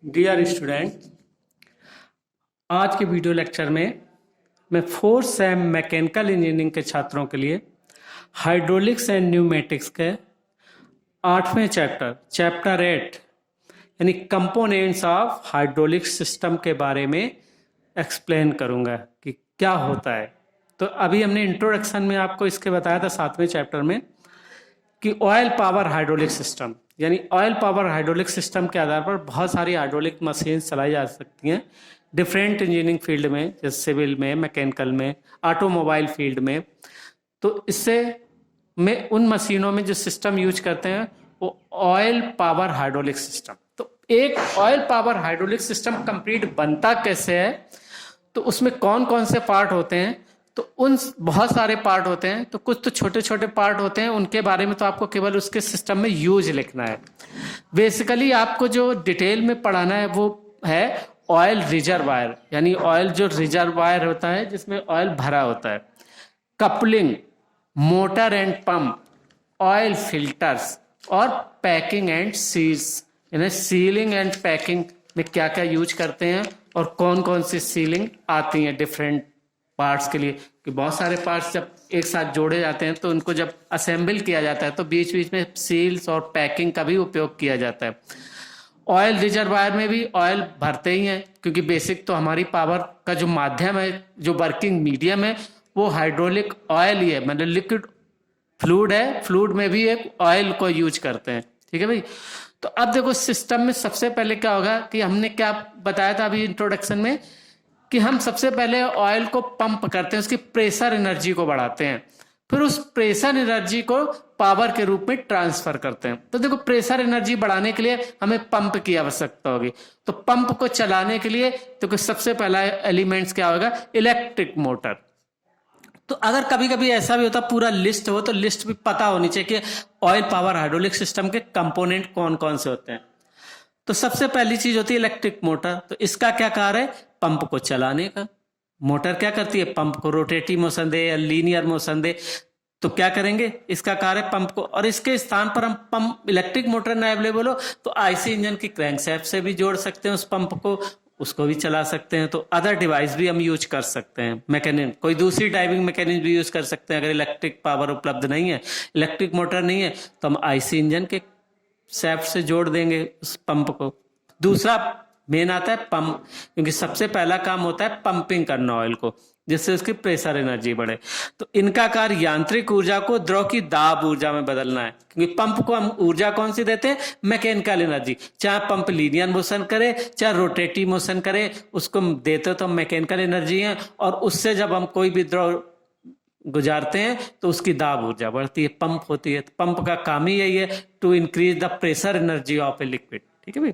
Dear student, आज के video lecture में मैं फोर्थ सेम मैकेनिकल इंजीनियरिंग के छात्रों के लिए हाइड्रोलिक्स एंड न्यूमेटिक्स के 8वें चैप्टर 8 यानी कंपोनेंट्स ऑफ हाइड्रोलिक सिस्टम के बारे में एक्सप्लेन करूंगा कि क्या होता है। तो अभी हमने इंट्रोडक्शन में आपको इसके बताया था 7वें चैप्टर में कि ऑयल पावर हाइड्रोलिक सिस्टम यानी ऑयल पावर हाइड्रोलिक सिस्टम के आधार पर बहुत सारी हाइड्रोलिक मशीन चलाई जा सकती हैं डिफरेंट इंजीनियरिंग फील्ड में, जैसे सिविल में, मैकेनिकल में, ऑटोमोबाइल फील्ड में। तो इससे में उन मशीनों में जो सिस्टम यूज करते हैं वो ऑयल पावर हाइड्रोलिक सिस्टम। तो एक oil power hydraulic system complete बनता कैसे है, तो उसमें कौन कौन से पार्ट होते हैं, तो उन बहुत सारे पार्ट होते हैं। तो कुछ तो छोटे छोटे पार्ट होते हैं, उनके बारे में तो आपको केवल उसके सिस्टम में यूज लिखना है। बेसिकली आपको जो डिटेल में पढ़ाना है वो है ऑयल रिजर्वायर, यानी ऑयल जो रिजर्वायर होता है जिसमें ऑयल भरा होता है, coupling, motor and pump, oil filters और पैकिंग एंड सील्स, यानी सीलिंग एंड पैकिंग में क्या क्या यूज करते हैं और कौन कौन सी सीलिंग आती हैं डिफरेंट पार्ट्स के लिए। कि बहुत सारे पार्ट्स जब एक साथ जोड़े जाते हैं तो उनको जब असेंबल किया जाता है तो बीच बीच में सील्स और पैकिंग का भी उपयोग किया जाता है। ऑयल रिजर्वायर में भी ऑयल भरते ही हैं, क्योंकि बेसिक तो हमारी पावर का जो माध्यम है, जो वर्किंग मीडियम है, वो हाइड्रोलिक ऑयल ही है, मतलब लिक्विड फ्लूइड है। फ्लूइड में भी एक ऑयल को यूज करते हैं। ठीक है भाई। तो अब देखो सिस्टम में सबसे पहले क्या होगा कि हमने क्या बताया था अभी इंट्रोडक्शन में कि हम सबसे पहले ऑयल को पंप करते हैं, उसकी प्रेशर एनर्जी को बढ़ाते हैं, फिर उस प्रेशर एनर्जी को पावर के रूप में ट्रांसफर करते हैं। तो देखो प्रेशर एनर्जी बढ़ाने के लिए हमें पंप की आवश्यकता होगी। तो पंप को चलाने के लिए तो सबसे पहला एलिमेंट्स क्या होगा, इलेक्ट्रिक मोटर। तो अगर कभी कभी ऐसा भी होता पूरा लिस्ट हो तो लिस्ट भी पता होनी चाहिए कि ऑयल पावर हाइड्रोलिक सिस्टम के कंपोनेंट कौन कौन से होते हैं। तो सबसे पहली चीज होती है इलेक्ट्रिक मोटर। तो इसका क्या कार्य है, पंप को चलाने का। मोटर क्या करती है, पंप को रोटेटिव मोशन दे या लीनियर मोशन दे, तो क्या करेंगे, इसका कार्य पंप को। और इसके स्थान पर हम पंप इलेक्ट्रिक मोटर ना अवेलेबल हो तो आईसी इंजन की क्रैंकशैफ्ट से भी जोड़ सकते हैं उस पंप को, उसको भी चला सकते हैं। तो अदर डिवाइस भी हम यूज कर सकते हैं, मैकेनिज्म, कोई दूसरी ड्राइविंग मैकेनिज्म भी यूज कर सकते हैं। अगर इलेक्ट्रिक पावर उपलब्ध नहीं है, इलेक्ट्रिक मोटर नहीं है, तो हम आईसी इंजन के शैफ्ट से जोड़ देंगे उस पंप को। दूसरा मेन आता है पंप, क्योंकि सबसे पहला काम होता है पंपिंग करना ऑयल को, जिससे उसकी प्रेशर एनर्जी बढ़े। तो इनका कार्य यांत्रिक ऊर्जा को द्रव की दाब ऊर्जा में बदलना है, क्योंकि पंप को हम ऊर्जा कौन सी देते हैं, मैकेनिकल एनर्जी। चाहे पंप लीनियर मोशन करे चाहे रोटेटिव मोशन करे, उसको देते तो मैकेनिकल एनर्जी है। और उससे जब हम कोई भी द्रव गुजारते हैं तो उसकी दाब ऊर्जा बढ़ती है, पंप होती है। तो पंप का काम ही यही है, to increase the pressure energy of a liquid. ठीक है भाई।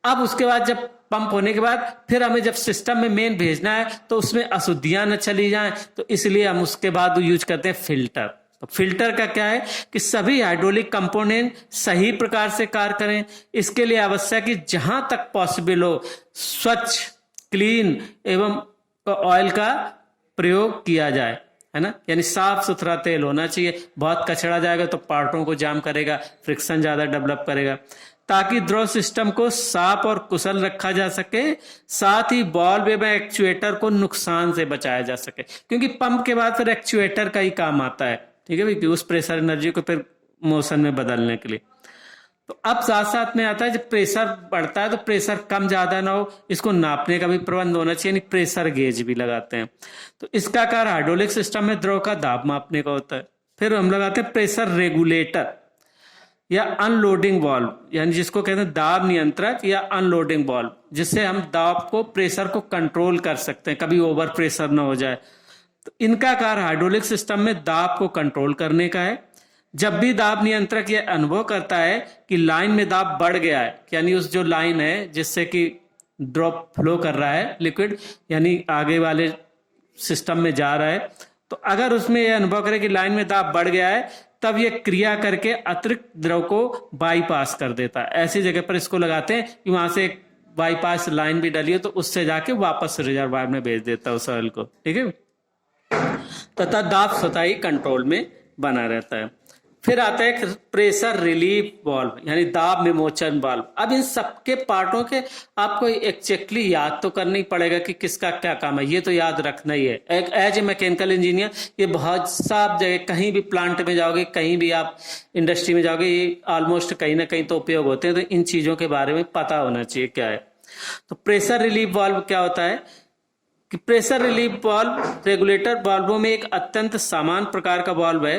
अब उसके बाद जब पंप होने के बाद फिर हमें जब सिस्टम में मेन भेजना है तो उसमें अशुद्धियां न चली जाएं, तो इसलिए हम उसके बाद यूज करते हैं फिल्टर। तो फिल्टर का क्या है कि सभी हाइड्रोलिक कंपोनेंट सही प्रकार से कार्य करें। इसके लिए आवश्यक है कि जहां तक पॉसिबल हो स्वच्छ, क्लीन एवं ऑयल का प्रयोग किया जाए, है ना, यानी साफ सुथरा तेल होना चाहिए। बहुत कचरा जाएगा तो पार्टों को जाम करेगा, फ्रिक्शन ज्यादा डेवलप करेगा। ताकि द्रव सिस्टम को साफ और कुशल रखा जा सके, साथ ही बॉल्व एवं एक्चुएटर को नुकसान से बचाया जा सके, क्योंकि पंप के बाद फिर एक्चुएटर का ही काम आता है। ठीक है भाई, उस प्रेशर एनर्जी को फिर मोशन में बदलने के लिए। तो अब साथ साथ में आता है जब प्रेशर बढ़ता है तो प्रेशर कम ज्यादा ना हो, इसको नापने का भी प्रबंध होना चाहिए, यानी प्रेशर गेज भी लगाते हैं। तो इसका कार्य हाइड्रोलिक सिस्टम में द्रव का दाब मापने का होता है। फिर हम लगाते हैं प्रेशर रेगुलेटर या अनलोडिंग वाल्व, यानी जिसको कहते हैं दाब नियंत्रक या अनलोडिंग वाल्व, जिससे हम दाब को, प्रेशर को कंट्रोल कर सकते हैं, कभी ओवर प्रेशर ना हो जाए। तो इनका कार्य हाइड्रोलिक सिस्टम में दाब को कंट्रोल करने का है। जब भी दाब नियंत्रक यह अनुभव करता है कि लाइन में दाब बढ़ गया है, यानी उस जो लाइन है जिससे कि ड्रॉप फ्लो कर रहा है लिक्विड, यानी आगे वाले सिस्टम में जा रहा है, तो अगर उसमें यह अनुभव करे कि लाइन में दाब बढ़ गया है, तब यह क्रिया करके अतिरिक्त द्रव को बाईपास कर देता है। ऐसी जगह पर इसको लगाते हैं कि वहां से एक बाईपास लाइन भी डली है, तो उससे जाके वापस रिजर्वायर में भेज देता है उस ऑयल को। ठीक है, तथा दाब स्वतः ही कंट्रोल में बना रहता है। फिर आता है प्रेशर रिलीफ वाल्व यानी दाब विमोचन वाल्व। अब इन सबके पार्टों के आपको एक्जेक्टली याद तो करना ही पड़ेगा कि किसका क्या काम है, ये तो याद रखना ही है। एक एज ए मैकेनिकल इंजीनियर ये बहुत साफ जगह, कहीं भी प्लांट में जाओगे, कहीं भी आप इंडस्ट्री में जाओगे, ये ऑलमोस्ट कहीं ना कहीं तो उपयोग होते हैं, तो इन चीजों के बारे में पता होना चाहिए क्या है। तो प्रेशर रिलीफ वाल्व क्या होता है कि प्रेशर रिलीफ वाल्व रेगुलेटर वाल्वों में एक अत्यंत सामान्य प्रकार का वाल्व है।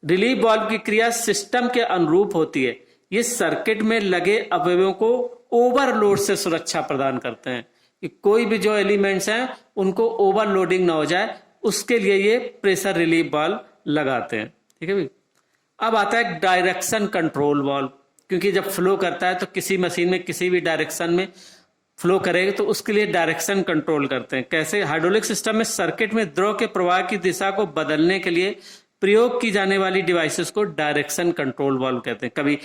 रिलीफ वाल्व की क्रिया सिस्टम के अनुरूप होती है। ये सर्किट में लगे अवयवों को ओवरलोड से सुरक्षा प्रदान करते हैं कि कोई भी जो एलिमेंट्स हैं उनको ओवरलोडिंग ना हो जाए, उसके लिए ये प्रेशर रिलीफ वाल्व लगाते हैं। ठीक है भाई। अब आता है डायरेक्शन कंट्रोल वाल्व, क्योंकि जब फ्लो करता है तो किसी मशीन में किसी भी डायरेक्शन में फ्लो करेगा, तो उसके लिए डायरेक्शन कंट्रोल करते हैं। कैसे? हाइड्रोलिक सिस्टम में सर्किट में द्रव के प्रवाह की दिशा को बदलने के लिए प्रयोग की जाने वाली डिवाइसेस को डायरेक्शन कंट्रोल वाल्व कहते हैं। कभी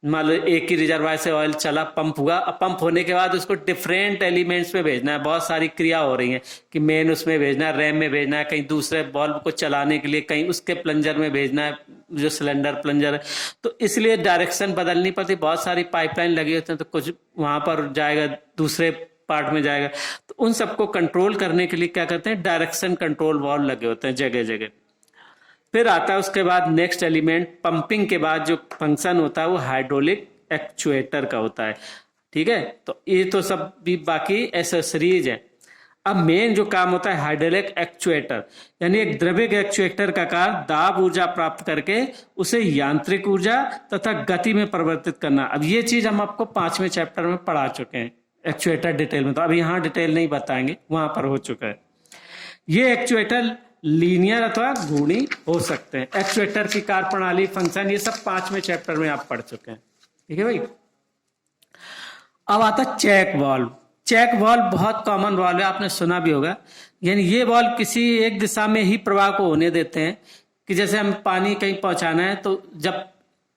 मान लो एक ही रिजर्वायर से ऑयल चला, पंप हुआ, अब पंप होने के बाद उसको डिफरेंट एलिमेंट्स में भेजना है, बहुत सारी क्रिया हो रही है कि मेन उसमें भेजना है, रैम में भेजना है, कहीं दूसरे वाल्व को चलाने के लिए कहीं उसके प्लंजर में भेजना है, जो सिलेंडर प्लंजर है, तो इसलिए डायरेक्शन बदलनी पड़ती। बहुत सारी पाइपलाइन लगी होती है, तो कुछ वहां पर जाएगा, दूसरे पार्ट में जाएगा, तो उन सबको कंट्रोल करने के लिए क्या करते हैं, डायरेक्शन कंट्रोल वाल्व लगे होते हैं जगह जगह। फिर आता है उसके बाद नेक्स्ट एलिमेंट, पंपिंग के बाद जो फंक्शन होता है वो हाइड्रोलिक एक्चुएटर का होता है। ठीक है, तो ये तो सब भी बाकी एसेसरीज है। अब मेन जो काम होता है हाइड्रोलिक एक्चुएटर, यानी एक द्रविक एक्चुएटर का कार्य दाब ऊर्जा प्राप्त करके उसे यांत्रिक ऊर्जा तथा गति में परिवर्तित करना। अब ये चीज हम आपको 5वें चैप्टर में पढ़ा चुके हैं एक्चुएटर डिटेल में, तो अभी यहाँ डिटेल नहीं बताएंगे, वहां पर हो चुका है। ये एक्चुएटर लीनियर अथवा घूर्णी हो सकते हैं। एक्चुएटर की कार्य प्रणाली, फंक्शन, ये सब 5वें चैप्टर में आप पढ़ चुके हैं। ठीक है भाई। अब आता चेक वाल्व। चेक वाल्व बहुत कॉमन वाल्व है, आपने सुना भी होगा। यानी ये वाल्व किसी एक दिशा में ही प्रवाह को होने देते हैं कि जैसे हम पानी कहीं पहुंचाना है, तो जब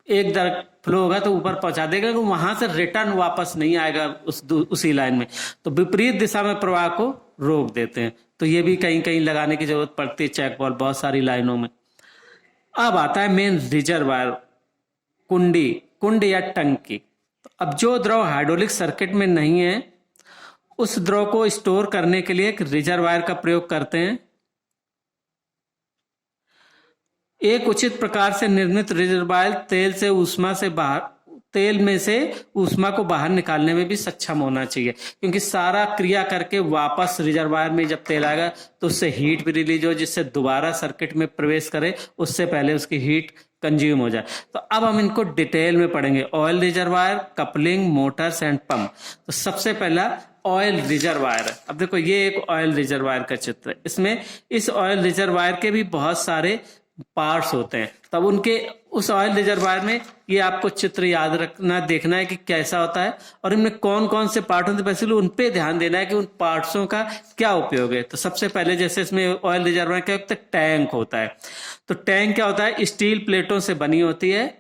एक दर फ्लो होगा तो ऊपर पहुंचा देगा, तो वहां से रिटर्न वापस नहीं आएगा उसी लाइन में, तो विपरीत दिशा में प्रवाह को रोक देते हैं। तो ये भी कहीं कहीं लगाने की जरूरत पड़ती है चेक वाल्व, बहुत सारी लाइनों में। अब आता है मेन रिजर्वायर, कुंड या टंकी। तो अब जो द्रव हाइड्रोलिक सर्किट में नहीं है, उस द्रव को स्टोर करने के लिए एक रिजर्वायर का प्रयोग करते हैं। एक उचित प्रकार से निर्मित रिजर्वायर तेल में से ऊष्मा को बाहर निकालने में भी सक्षम होना चाहिए, क्योंकि सारा क्रिया करके वापस रिजर्वायर में जब तेल आएगा तो उससे हीट भी रिलीज हो, जिससे दोबारा सर्किट में प्रवेश करे, उससे पहले उसकी हीट कंज्यूम हो जाए। तो अब हम इनको डिटेल में पढ़ेंगे। Oil reservoir, coupling, Motors and pump. तो सबसे पहला ऑयल रिजर्वायर है। अब देखो ये एक ऑयल रिजर्वायर का चित्र है। इसमें इस ऑयल रिजर्वायर के भी बहुत सारे पार्ट्स होते हैं, तब उनके उस ऑयल रिजर्वायर में ये आपको चित्र याद रखना, देखना है कि कैसा होता है और इनमें कौन कौन से पार्ट होते हैं, वैसे उन पे ध्यान देना है कि उन पार्ट्सों का क्या उपयोग है। तो सबसे पहले जैसे इसमें ऑयल रिजर्वायर क्या होता है, टैंक होता है। तो टैंक क्या होता है, स्टील प्लेटों से बनी होती है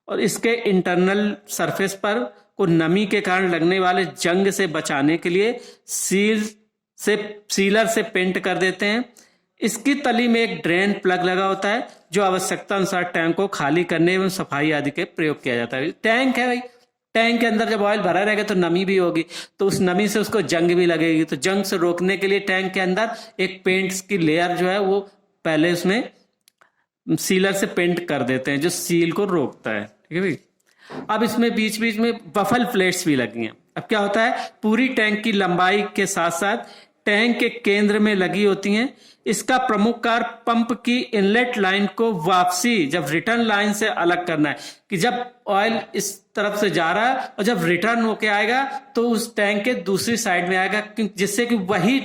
और इसके इंटरनल सरफेस पर को नमी के कारण लगने वाले जंग से बचाने के लिए सीलर से पेंट कर देते हैं। इसकी तली में एक ड्रेन प्लग लगा होता है जो आवश्यकता अनुसार टैंक को खाली करने एवं सफाई आदि के प्रयोग किया जाता है। टैंक है भाई, टैंक के अंदर जब ऑयल भरा रहेगा तो नमी भी होगी, तो उस नमी से उसको जंग भी लगेगी। तो जंग से रोकने के लिए टैंक के अंदर एक पेंट्स की लेयर जो है वो पहले उसमें सीलर से पेंट कर देते हैं, जो सील को रोकता है। ठीक है भाई। अब इसमें बीच बीच में बफल प्लेट्स भी लगी हैं। अब क्या होता है, पूरी टैंक की लंबाई के साथ साथ टैंक के केंद्र में लगी होती हैं। इसका प्रमुख कार्य पंप की इनलेट लाइन को वापसी जब रिटर्न लाइन से अलग करना है, कि जब ऑयल इस तरफ से जा रहा है और जब रिटर्न होके आएगा तो उस टैंक के दूसरी साइड में आएगा, जिससे कि वही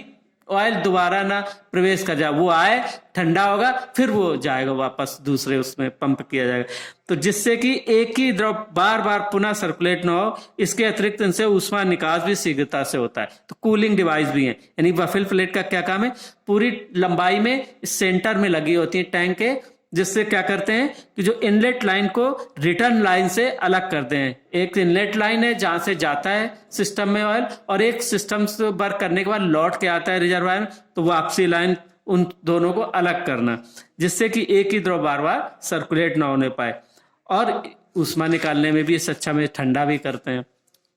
ऑयल दोबारा ना प्रवेश कर जाए, वो आए ठंडा होगा फिर वो जाएगा वापस दूसरे उसमें पंप किया जाएगा, तो जिससे कि एक ही द्रव बार बार पुनः सर्कुलेट ना हो। इसके अतिरिक्त इनसे ऊष्मा निकास भी शीघ्रता से होता है। तो कूलिंग डिवाइस भी है। यानी बफल प्लेट का क्या काम है, पूरी लंबाई में सेंटर में लगी होती है टैंक के, जिससे क्या करते हैं कि जो इनलेट लाइन को रिटर्न लाइन से अलग करते हैं। एक इनलेट लाइन है जहां से जाता है सिस्टम में ऑयल, और एक सिस्टम से वर्क करने के बाद लौट के आता है रिजर्वायर में, तो वापसी लाइन उन दोनों को अलग करना, जिससे कि एक ही द्रव बार बार सर्कुलेट ना होने पाए। और ऊष्मा निकालने में भी इस अच्छा में ठंडा भी करते हैं।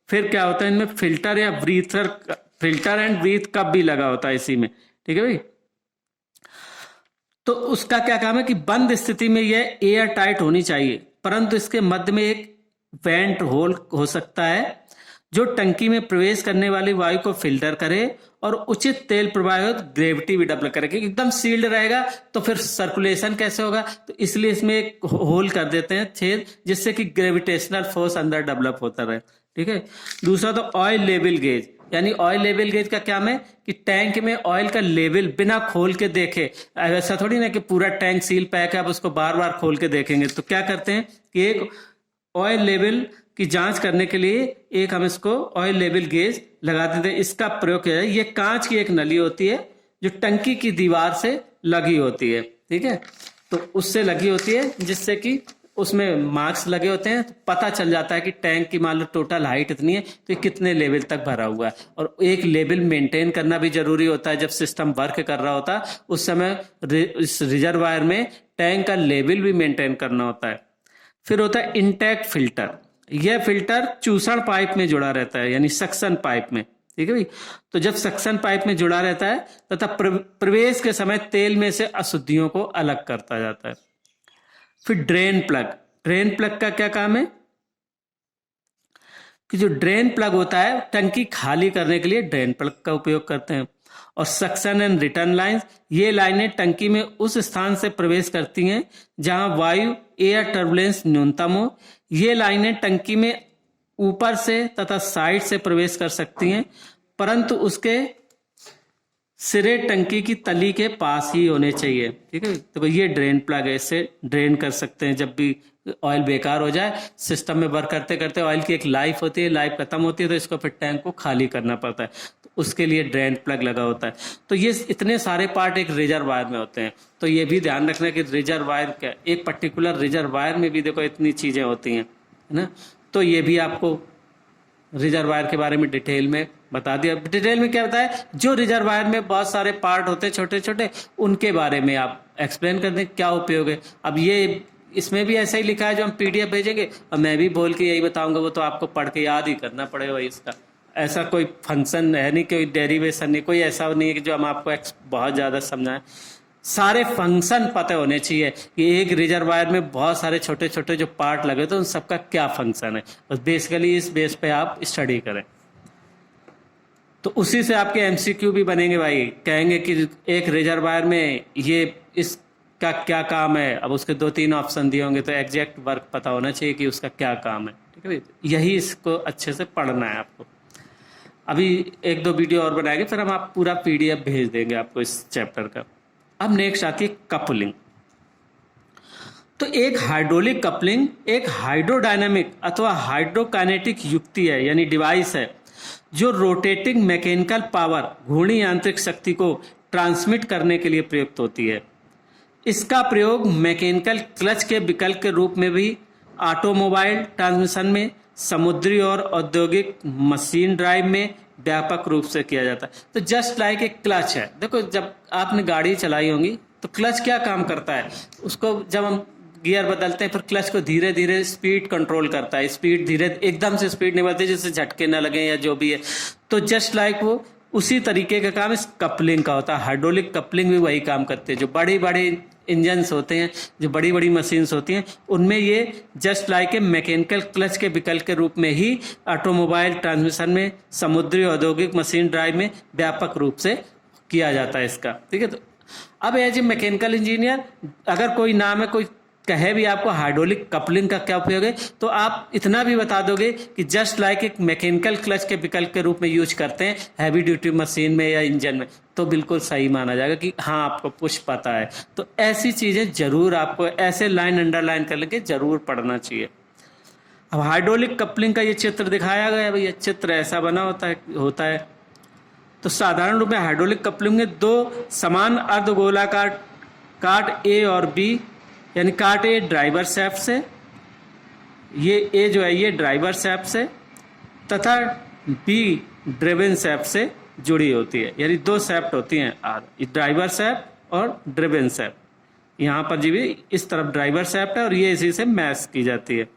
फिर क्या होता है इनमें फिल्टर या breather, filter and breath cup भी लगा होता है इसी में, ठीक है भाई। तो उसका क्या काम है कि बंद स्थिति में यह एयर टाइट होनी चाहिए, परंतु इसके मध्य में एक वेंट होल हो सकता है जो टंकी में प्रवेश करने वाली वायु को फिल्टर करे और उचित तेल प्रवाह ग्रेविटी भी डेवलप करे। क्योंकि एकदम सील्ड रहेगा तो फिर सर्कुलेशन कैसे होगा, तो इसलिए इसमें एक होल कर देते हैं, छेद, जिससे कि ग्रेविटेशनल फोर्स अंदर डेवलप होता रहे, ठीक है। दूसरा तो ऑयल लेवल गेज, यानी ऑयल लेवल गेज का क्या है कि टैंक में ऑयल का लेवल बिना खोल के देखे, ऐसा थोड़ी ना कि पूरा टैंक सील पैक है आप उसको बार बार खोल के देखेंगे। तो क्या करते हैं कि एक ऑयल लेवल की जांच करने के लिए एक हम इसको ऑयल लेवल गेज लगा देते हैं। इसका प्रयोग किया जाए, ये कांच की एक नली होती है जो टंकी की दीवार से लगी होती है, ठीक है। तो उससे लगी होती है जिससे कि उसमें मार्क्स लगे होते हैं, तो पता चल जाता है कि टैंक की मान लो टोटल हाइट इतनी है तो ये कितने लेवल तक भरा हुआ है। और एक लेवल मेंटेन करना भी जरूरी होता है। जब सिस्टम वर्क कर रहा होता है उस समय इस रिजर्वायर में टैंक का लेवल भी मेंटेन करना होता है। फिर होता है इंटेक फिल्टर। यह फिल्टर चूसण पाइप में जुड़ा रहता है, यानी सक्शन पाइप में, ठीक है भाई। तो जब सक्शन पाइप में जुड़ा रहता है तथा प्रवेश के समय तेल में से अशुद्धियों को अलग करता जाता है। फिर ड्रेन प्लग। ड्रेन प्लग का क्या काम है कि जो ड्रेन प्लग होता है टंकी खाली करने के लिए ड्रेन प्लग का उपयोग करते हैं। और सक्शन एंड रिटर्न लाइंस, ये लाइनें टंकी में उस स्थान से प्रवेश करती हैं जहां वायु एयर टर्बुलेंस न्यूनतम हो। ये लाइनें टंकी में ऊपर से तथा साइड से प्रवेश कर सकती हैं, परंतु उसके सिरे टंकी की तली के पास ही होने चाहिए, ठीक है। तो ये ड्रेन प्लग है, इससे ड्रेन कर सकते हैं जब भी ऑयल बेकार हो जाए। सिस्टम में वर्क करते करते ऑयल की एक लाइफ होती है, लाइफ खत्म होती है तो इसको फिर टैंक को खाली करना पड़ता है, तो उसके लिए ड्रेन प्लग लगा होता है। तो ये इतने सारे पार्ट एक रिजर्वायर में होते हैं। तो ये भी ध्यान रखना कि रिजर्वायर क्या, एक पर्टिकुलर रिजर्वायर में भी देखो इतनी चीजें होती हैं, है ना। तो ये भी आपको रिजर्वायर के बारे में डिटेल में बता दिया। डिटेल में क्या बताया, जो रिजर्वायर में बहुत सारे पार्ट होते हैं छोटे छोटे, उनके बारे में आप एक्सप्लेन कर दें क्या उपयोग है। अब ये इसमें भी ऐसा ही लिखा है जो हम पीडीएफ भेजेंगे, और मैं भी बोल के यही बताऊंगा, वो तो आपको पढ़ के याद ही करना पड़ेगा। इसका ऐसा कोई फंक्शन है नहीं, कोई डेरिवेशन नहीं, कोई ऐसा नहीं है कि जो हम आपको बहुत ज्यादा समझाएं। सारे फंक्शन पता होने चाहिए कि एक रिजर्वायर में बहुत सारे छोटे छोटे जो पार्ट लगे तो उन सबका क्या फंक्शन है, बस बेसिकली इस बेस पे आप स्टडी करें। तो उसी से आपके एमसीक्यू भी बनेंगे भाई। कहेंगे कि एक रिजर्वायर में ये इसका क्या काम है, अब उसके 2-3 ऑप्शन दिए होंगे तो एग्जैक्ट वर्क पता होना चाहिए कि उसका क्या काम है, ठीक है भाई। यही इसको अच्छे से पढ़ना है आपको। अभी 1-2 वीडियो और बनाएंगे, फिर हम आप पूरा पीडीएफ भेज देंगे आपको इस चैप्टर का। अब नेक्स्ट आती है कपलिंग। तो एक हाइड्रोलिक कपलिंग एक हाइड्रोडायनामिक अथवा हाइड्रोकाइनेटिक युक्ति है, यानी डिवाइस है, जो रोटेटिंग मैकेनिकल पावर, घूर्णी यांत्रिक शक्ति को ट्रांसमिट करने के लिए प्रयुक्त होती है। इसका प्रयोग मैकेनिकल क्लच के विकल्प के रूप में भी ऑटोमोबाइल ट्रांसमिशन में, समुद्री और औद्योगिक मशीन ड्राइव में व्यापक रूप से किया जाता है। तो जस्ट लाइक एक क्लच है। देखो जब आपने गाड़ी चलाई होगी तो क्लच क्या काम करता है, उसको जब हम गियर बदलते हैं फिर क्लच को धीरे धीरे स्पीड कंट्रोल करता है। स्पीड धीरे, एकदम से स्पीड नहीं बढ़ती जिससे झटके ना लगे या जो भी है। तो जस्ट लाइक वो उसी तरीके का काम इस कपलिंग का होता है। हाइड्रोलिक कपलिंग भी वही काम करते हैं। जो बड़ी बड़ी इंजन्स होते हैं, जो बड़ी बड़ी मशीन्स होती हैं, उनमें ये just like a mechanical clutch के विकल्प के रूप में ही ऑटोमोबाइल ट्रांसमिशन में, समुद्री औद्योगिक मशीन ड्राइव में व्यापक रूप से किया जाता है इसका, ठीक है। तो अब एज ए मैकेनिकल इंजीनियर अगर कोई नाम है, कोई कहे भी आपको हाइड्रोलिक कपलिंग का क्या उपयोग है, तो आप इतना भी बता दोगे कि जस्ट लाइक एक मैकेनिकल क्लच के विकल्प के रूप में यूज करते हैं हैवी ड्यूटी मशीन में या इंजन में, तो बिल्कुल सही माना जाएगा कि हाँ आपको कुछ पता है। तो ऐसी चीजें जरूर आपको ऐसे लाइन अंडरलाइन कर लेके जरूर पढ़ना चाहिए। अब हाइड्रोलिक कपलिंग का ये चित्र दिखाया गया है, भैया चित्र ऐसा बना होता है। तो साधारण रूप में हाइड्रोलिक कपलिंग में 2 समान अर्धगोलाकार काट ए और बी, यानी काट ए ड्राइवर शैफ्ट से, ये ए जो है ये ड्राइवर शैफ्ट से तथा बी ड्रिवन शैफ्ट से जुड़ी होती है। यानी 2 शैफ्ट होती हैं, ड्राइवर शैफ्ट और ड्रिवन शैफ्ट। यहाँ पर जी भी इस तरफ ड्राइवर शैफ्ट है और ये इसी से मैश की जाती है।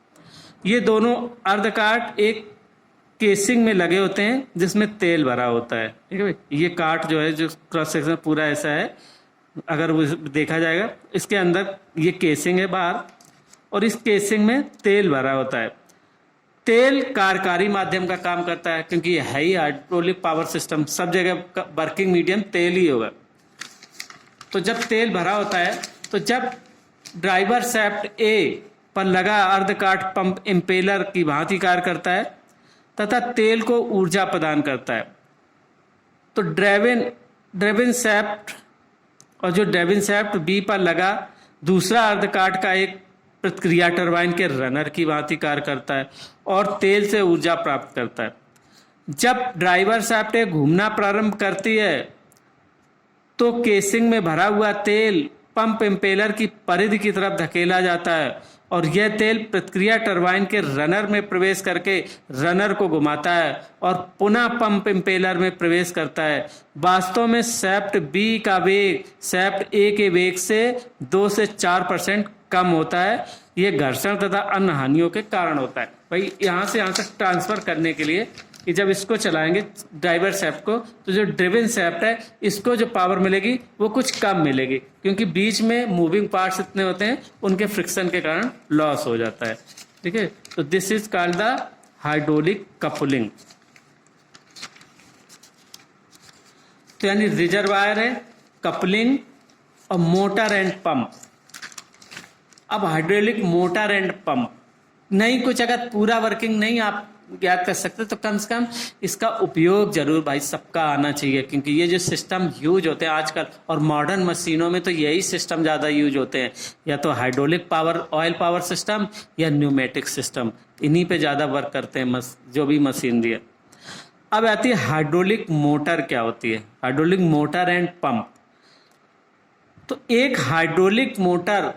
ये दोनों अर्ध काट एक केसिंग में लगे होते हैं जिसमें तेल भरा होता है, ठीक है भाई। ये काट जो है, जो क्रॉस सेक्शन पूरा ऐसा है, अगर वो देखा जाएगा, इसके अंदर ये केसिंग है बाहर और इस केसिंग में तेल भरा होता है। तेल कार्यकारी माध्यम का काम करता है क्योंकि ये है ही हाइड्रोलिक पावर सिस्टम, सब जगह वर्किंग मीडियम तेल ही होगा। तो जब तेल भरा होता है तो जब ड्राइवर शैफ्ट ए पर लगा अर्धकाट पंप इम्पेलर की भांति कार्य करता है तथा तेल को ऊर्जा प्रदान करता है। तो ड्रेविन शैफ्ट और जो ड्रेविन शैफ्ट बी पर लगा दूसरा अर्धकाट का एक प्रतिक्रिया टरबाइन के रनर की भांति कार्य करता है और तेल से ऊर्जा प्राप्त करता है। जब ड्राइवर शैफ्ट घूमना प्रारंभ करती है तो केसिंग में भरा हुआ तेल पंप इम्पेलर की परिधि की तरफ धकेला जाता है और यह तेल प्रतिक्रिया टरबाइन के रनर में प्रवेश करके रनर को घुमाता है और पुनः पंप इम्पेलर में प्रवेश करता है। वास्तव में शैफ्ट बी का वेग शैफ्ट ए के वेग से 2 से 4% कम होता है। यह घर्षण तथा अन्य हानियों के कारण होता है। भाई यहाँ से यहाँ तक ट्रांसफर करने के लिए कि जब इसको चलाएंगे ड्राइवर शैफ्ट को तो जो ड्रिवन शैफ्ट है इसको जो पावर मिलेगी वो कुछ कम मिलेगी क्योंकि बीच में मूविंग पार्ट्स इतने होते हैं, उनके फ्रिक्शन के कारण लॉस हो जाता है, ठीक है। तो this is called the hydraulic coupling. तो यानी रिजर्वायर है, कपलिंग और मोटर एंड पंप। अब हाइड्रोलिक मोटर एंड पंप नहीं, कुछ अगर पूरा वर्किंग नहीं आप याद कर सकते तो कम से कम इसका उपयोग जरूर भाई सबका आना चाहिए क्योंकि ये जो सिस्टम यूज होते हैं आजकल और मॉडर्न मशीनों में तो यही सिस्टम ज़्यादा यूज होते हैं, या तो hydraulic power oil power system या न्यूमेटिक सिस्टम, इन्हीं पे ज़्यादा वर्क करते हैं जो भी मशीनरी है। अब आती है हाइड्रोलिक मोटर। क्या होती है हाइड्रोलिक मोटर एंड पंप? तो एक हाइड्रोलिक मोटर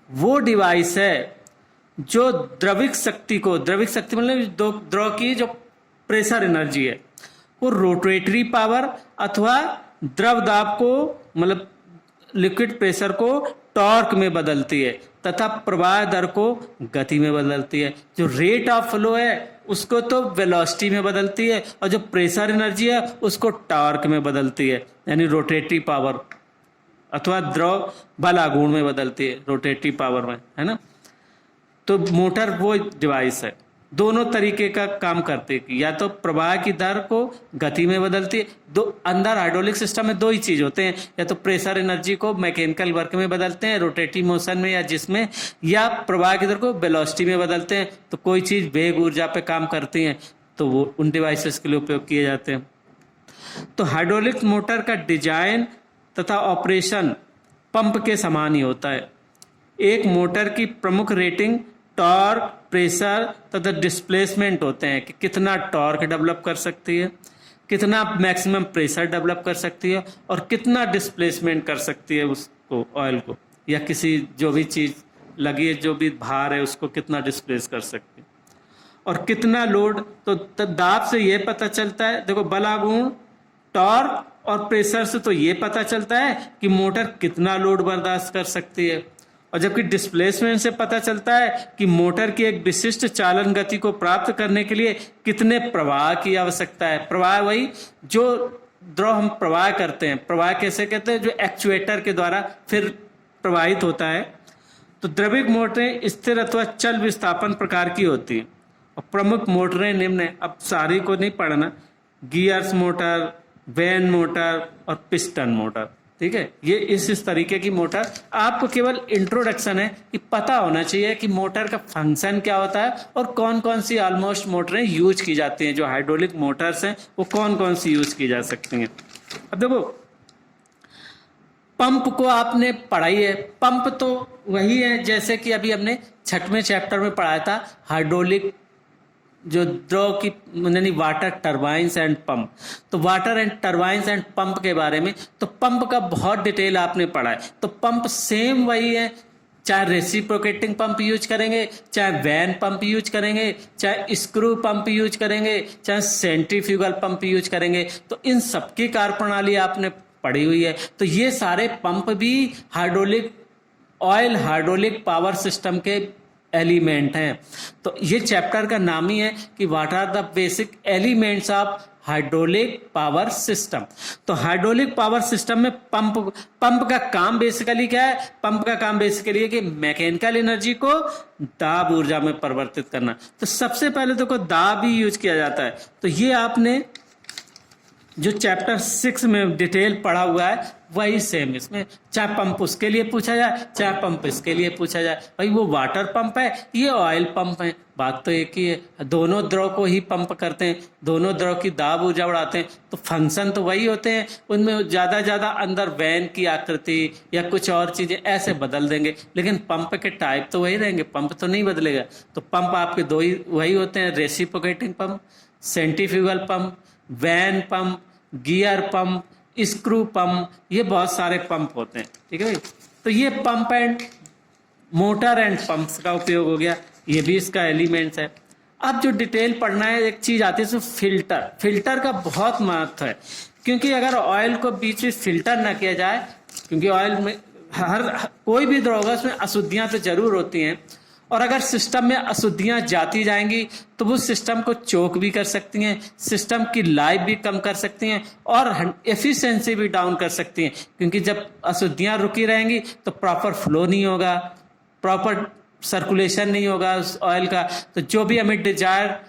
वो डिवाइस है जो द्रविक शक्ति मतलब द्रव की जो प्रेशर एनर्जी है वो रोटेटरी पावर अथवा द्रव दाब को मतलब लिक्विड प्रेशर को टॉर्क में बदलती है तथा प्रवाह दर को गति में बदलती है। जो रेट ऑफ फ्लो है उसको तो वेलोसिटी में बदलती है और जो प्रेशर एनर्जी है उसको टॉर्क में बदलती है, यानी रोटेटरी पावर अथवा द्रव बल आघूर्ण में बदलती है, रोटेटरी पावर में, है ना। तो मोटर वो डिवाइस है, दोनों तरीके का काम करते हैं, या तो प्रवाह की दर को गति में बदलती है। दो अंदर हाइड्रोलिक सिस्टम में दो ही चीज होते हैं, या तो प्रेशर एनर्जी को मैकेनिकल वर्क में बदलते हैं रोटेटिव मोशन में या जिसमें, या प्रवाह की दर को वेलोसिटी में बदलते हैं। तो कोई चीज वेग ऊर्जा पे काम करती है तो वो उन डिवाइसेस के लिए उपयोग किए जाते हैं। तो हाइड्रोलिक मोटर का डिजाइन तथा ऑपरेशन पंप के समान ही होता है। एक मोटर की प्रमुख रेटिंग टॉर्क, प्रेशर तथा डिस्प्लेसमेंट होते हैं कि कितना टॉर्क डेवलप कर सकती है, कितना मैक्सिमम प्रेशर डेवलप कर सकती है और कितना डिस्प्लेसमेंट कर सकती है उसको, ऑयल को या किसी जो भी चीज लगी है, जो भी भार है उसको कितना डिस्प्लेस कर सकती है और कितना लोड। तो दाब से ये पता चलता है, देखो बल आघूर्ण, टॉर्क और प्रेशर से तो ये पता चलता है कि मोटर कितना लोड बर्दाश्त कर सकती है, और जबकि डिस्प्लेसमेंट से पता चलता है कि मोटर की एक विशिष्ट चालन गति को प्राप्त करने के लिए कितने प्रवाह की आवश्यकता है। प्रवाह वही जो द्रव हम प्रवाह करते हैं, प्रवाह कैसे कहते हैं, जो एक्चुएटर के द्वारा फिर प्रवाहित होता है। तो द्रविक मोटरें स्थिर अथवा चल विस्थापन प्रकार की होती हैं और प्रमुख मोटरें निम्न है। अब सारी को नहीं पढ़ना, गियर्स मोटर, वैन मोटर और पिस्टन मोटर, ठीक है। ये इस तरीके की मोटर, आपको केवल इंट्रोडक्शन है कि पता होना चाहिए कि मोटर का फंक्शन क्या होता है और कौन कौन सी ऑलमोस्ट मोटरें यूज की जाती हैं। जो हाइड्रोलिक मोटर्स हैं वो कौन कौन सी यूज की जा सकती हैं। अब देखो पंप को आपने पढ़ाई है, पंप तो वही है जैसे कि अभी हमने 6वें चैप्टर में पढ़ाया था हाइड्रोलिक जो द्रव की यानी वाटर टरबाइंस एंड पंप। तो water and turbines and pump के बारे में तो पंप का बहुत डिटेल आपने पढ़ा है। तो पंप सेम वही है, चाहे रेसिप्रोकेटिंग पंप यूज करेंगे, चाहे वैन पंप यूज करेंगे, चाहे स्क्रू पंप यूज करेंगे, चाहे सेंट्रीफ्यूगल पंप यूज करेंगे। तो इन सबकी कार्यप्रणाली आपने पड़ी हुई है। तो ये सारे पंप भी hydraulic oil hydraulic power system के एलिमेंट हैं। तो ये चैप्टर का नाम ही है कि what are the basic elements of hydraulic power system. तो हाइड्रोलिक पावर सिस्टम में पंप का काम बेसिकली क्या है? पंप का काम बेसिकली है कि मैकेनिकल एनर्जी को दाब ऊर्जा में परिवर्तित करना। तो सबसे पहले तो दाब ही यूज किया जाता है। तो ये आपने जो चैप्टर 6 में डिटेल पढ़ा हुआ है वही सेम इसमें, चाहे पंप उसके लिए पूछा जाए चाहे पंप इसके लिए पूछा जाए। भाई वो वाटर पंप है, ये ऑयल पंप है, बात तो एक ही है। दोनों द्रव को ही पंप करते हैं, दोनों द्रव की दाब ऊर्जा बढ़ाते हैं, तो फंक्शन तो वही होते हैं। उनमें ज़्यादा अंदर वैन की आकृति या कुछ और चीज़ें ऐसे बदल देंगे, लेकिन पंप के टाइप तो वही रहेंगे, पंप तो नहीं बदलेगा। तो पंप आपके दो ही वही होते हैं, reciprocating pump, centrifugal pump, vane pump, gear pump, screw pump, ये बहुत सारे पंप होते हैं। ठीक है भाई, तो ये pump and motor and pumps का उपयोग हो गया, ये भी इसका एलिमेंट्स है। अब जो डिटेल पढ़ना है, एक चीज आती है सो फिल्टर। फिल्टर का बहुत महत्व है, क्योंकि अगर ऑयल को बीच में फिल्टर ना किया जाए, क्योंकि ऑयल में कोई भी द्रव होगा उसमें अशुद्धियां तो जरूर होती हैं, और अगर सिस्टम में अशुद्धियां जाती जाएंगी तो वो सिस्टम को चोक भी कर सकती हैं, सिस्टम की लाइफ भी कम कर सकती हैं और एफिशिएंसी भी डाउन कर सकती हैं। क्योंकि जब अशुद्धियां रुकी रहेंगी तो प्रॉपर फ्लो नहीं होगा, प्रॉपर सर्कुलेशन नहीं होगा उस ऑयल का। तो जो भी हमें डिजायर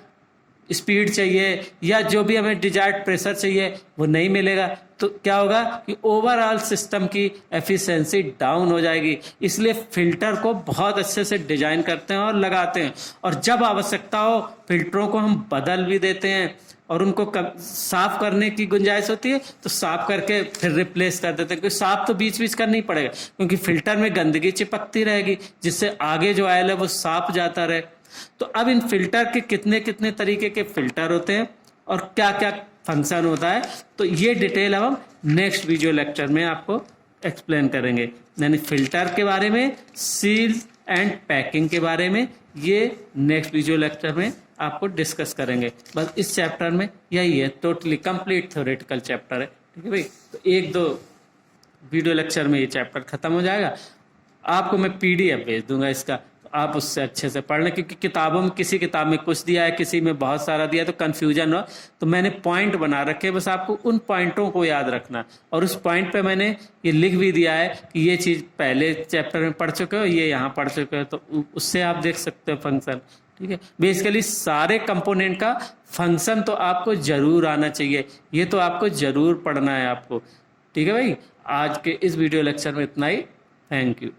स्पीड चाहिए या जो भी हमें डिजायर्ड प्रेशर चाहिए वो नहीं मिलेगा। तो क्या होगा कि ओवरऑल सिस्टम की एफिशिएंसी डाउन हो जाएगी। इसलिए फिल्टर को बहुत अच्छे से डिजाइन करते हैं और लगाते हैं, और जब आवश्यकता हो फिल्टरों को हम बदल भी देते हैं, और उनको साफ करने की गुंजाइश होती है तो साफ करके फिर रिप्लेस कर देते हैं। क्योंकि साफ तो बीच बीच करना ही पड़ेगा, क्योंकि फिल्टर में गंदगी चिपकती रहेगी, जिससे आगे जो ऑयल है वो साफ जाता रहे। तो अब इन फिल्टर के कितने कितने तरीके के फिल्टर होते हैं और क्या क्या फंक्शन होता है, तो ये डिटेल अब हम नेक्स्ट वीडियो लेक्चर में आपको एक्सप्लेन करेंगे। यानी फिल्टर के बारे में, सील एंड पैकिंग के बारे में, ये नेक्स्ट वीडियो लेक्चर में आपको डिस्कस करेंगे। बस इस चैप्टर में यही है, टोटली कंप्लीट थ्योरेटिकल चैप्टर है। ठीक है भाई, तो 1-2 वीडियो लेक्चर में ये चैप्टर खत्म हो जाएगा। आपको मैं PDF भेज दूंगा इसका, आप उससे अच्छे से पढ़ लें, क्योंकि किताबों में किसी किताब में कुछ दिया है, किसी में बहुत सारा दिया है, तो कन्फ्यूजन हो। तो मैंने पॉइंट बना रखे, बस आपको उन पॉइंटों को याद रखना। और उस पॉइंट पे मैंने ये लिख भी दिया है कि ये चीज़ पहले चैप्टर में पढ़ चुके हो, ये यहाँ पढ़ चुके हो, तो उससे आप देख सकते हो फंक्शन। ठीक है, बेसिकली सारे कंपोनेंट का फंक्शन तो आपको जरूर आना चाहिए, ये तो आपको जरूर पढ़ना है आपको। ठीक है भाई, आज के इस वीडियो लेक्चर में इतना ही। Thank you.